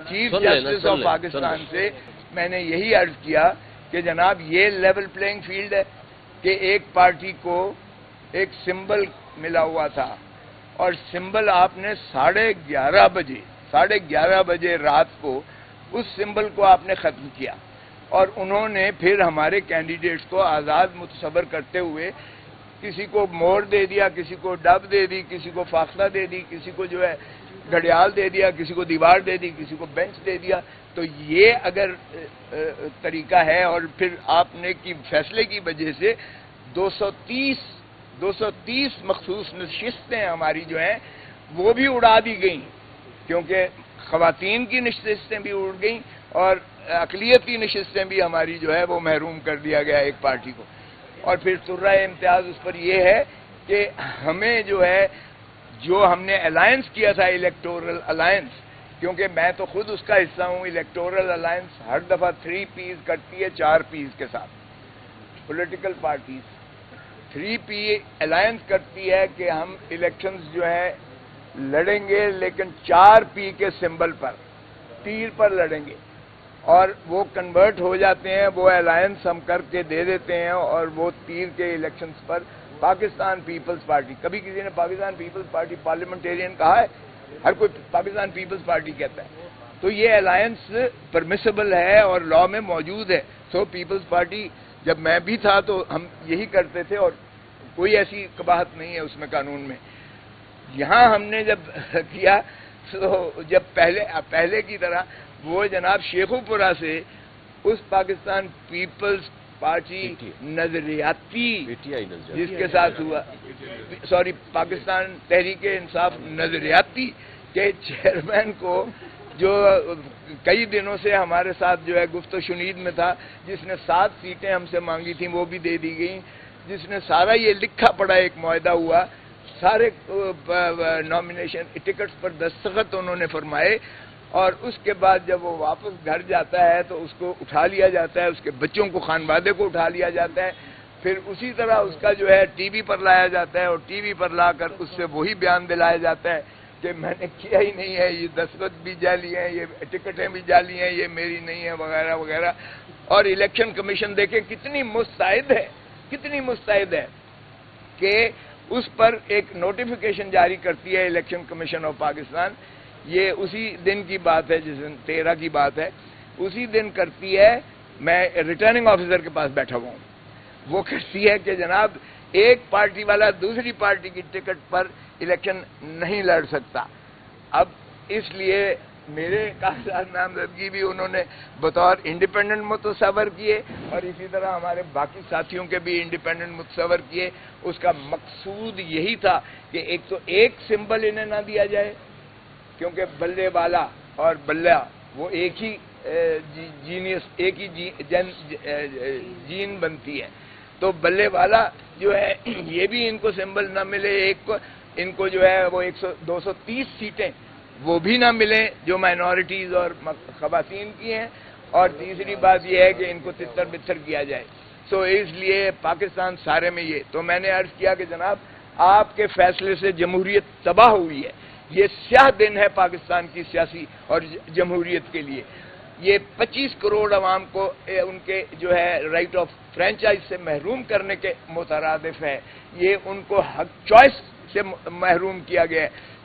Chief justice of Pakistan سے میں نے یہی عرض کیا کہ جناب یہ لیول پلینگ فیلڈ ہے کہ ایک پارٹی کو ایک سمبل ملا ہوا تھا اور سمبل آپ نے 11:30 بجے رات کو اس سمبل کو آپ نے ختم کیا اور انہوں نے پھر ہمارے کینڈیڈیٹس کو آزاد متصور کرتے ہوئے کسی کو مور دے دیا، کسی کو ڈب دے دی، کسی کو فاصلہ دے دی، کسی کو جو ہے گھڑیال دے دیا، کسی کو دیوار دے دی، کسی کو بینچ دے دیا. تو یہ اگر طریقہ ہے اور پھر آپ نے کی فیصلے کی وجہ سے 230 مخصوص نشستیں ہماری جو ہیں وہ بھی اڑا دی گئیں، کیونکہ خواتین کی نشستیں بھی اڑ گئیں اور اقلیتی نشستیں بھی ہماری جو ہے وہ محروم کر دیا گیا ایک پارٹی کو. اور پھر سرہ امتیاز اس پر یہ ہے کہ ہمیں جو ہے جو ہم نے الائنس کیا تھا الیکٹورل الائنس، کیونکہ میں تو خود اس کا حصہ ہوں، الیکٹورل الائنس ہر دفعہ 3 پیز کرتی ہے 4 پیز کے ساتھ. پولیٹیکل پارٹیز 3 پی الائنس کرتی ہے کہ ہم الیکشنز جو ہے لڑیں گے لیکن 4 پی کے سمبل پر، تیر پر لڑیں گے، اور وہ کنورٹ ہو جاتے ہیں، وہ الائنس ہم کر کے دے دیتے ہیں اور وہ تیر کے الیکشنز پر پاکستان پیپلز پارٹی. کبھی کسی نے پاکستان پیپلز پارٹی پارلیمنٹیرین کہا ہے؟ ہر کوئی پاکستان پیپلز پارٹی کہتا ہے. تو یہ الائنس پرمیسیبل ہے اور لا میں موجود ہے. سو پیپلز پارٹی جب میں بھی تھا تو ہم یہی کرتے تھے اور کوئی ایسی قباحت نہیں ہے اس میں قانون میں. یہاں ہم نے جب کیا تو جب پہلے کی طرح وہ جناب شیخوپورہ سے اس پاکستان پیپلز پارٹی نظریاتی جس کے ساتھ ہوا، سوری پاکستان تحریک انصاف نظریاتی کے چیئرمین کو جو کئی دنوں سے ہمارے ساتھ جو ہے گفت و شنید میں تھا، جس نے 7 سیٹیں ہم سے مانگی تھیں وہ بھی دے دی گئیں، جس نے سارا یہ لکھا پڑا ایک معاہدہ ہوا، سارے نامینیشن ٹکٹس پر دستخط انہوں نے فرمائے، اور اس کے بعد جب وہ واپس گھر جاتا ہے تو اس کو اٹھا لیا جاتا ہے، اس کے بچوں کو خانوادے کو اٹھا لیا جاتا ہے، پھر اسی طرح اس کا جو ہے ٹی وی پر لایا جاتا ہے اور ٹی وی پر لا کر اس سے وہی بیان دلایا جاتا ہے کہ میں نے کیا ہی نہیں ہے، یہ دستخط بھی جعلی ہیں، یہ ٹکٹیں بھی جعلی ہیں، یہ میری نہیں ہے وغیرہ وغیرہ. اور الیکشن کمیشن دیکھیں کتنی مستعد ہے کہ اس پر ایک نوٹیفیکیشن جاری کرتی ہے الیکشن کمیشن آف پاکستان. یہ اسی دن کی بات ہے، جس دن 13 کی بات ہے، اسی دن کرتی ہے. میں ریٹرننگ آفیسر کے پاس بیٹھا ہوا ہوں، وہ کہتی ہے کہ جناب ایک پارٹی والا دوسری پارٹی کی ٹکٹ پر الیکشن نہیں لڑ سکتا. اب اس لیے میرے کاغذات نامزدگی بھی انہوں نے بطور انڈیپینڈنٹ متصور کیے اور اسی طرح ہمارے باقی ساتھیوں کے بھی انڈیپینڈنٹ متصور کیے. اس کا مقصود یہی تھا کہ ایک تو ایک سمبل انہیں نہ دیا جائے، کیونکہ بلے والا اور بلہ وہ ایک ہی جینیس، ایک ہی جین بنتی ہے. تو بلے والا جو ہے یہ بھی ان کو سمبل نہ ملے، ایک کو ان کو جو ہے وہ 230 سیٹیں وہ بھی نہ ملیں جو مائنورٹیز اور خواتین کی ہیں. اور تیسری بات یہ ہے کہ ان کو تتر بتر کیا جائے. سو اس لیے پاکستان سارے میں یہ تو میں نے عرض کیا کہ جناب آپ کے فیصلے سے جمہوریت تباہ ہوئی ہے. یہ سیاہ دن ہے پاکستان کی سیاسی اور جمہوریت کے لیے. یہ 25 کروڑ عوام کو ان کے جو ہے رائٹ آف فرینچائز سے محروم کرنے کے مترادف ہے. یہ ان کو حق چوائس سے محروم کیا گیا ہے.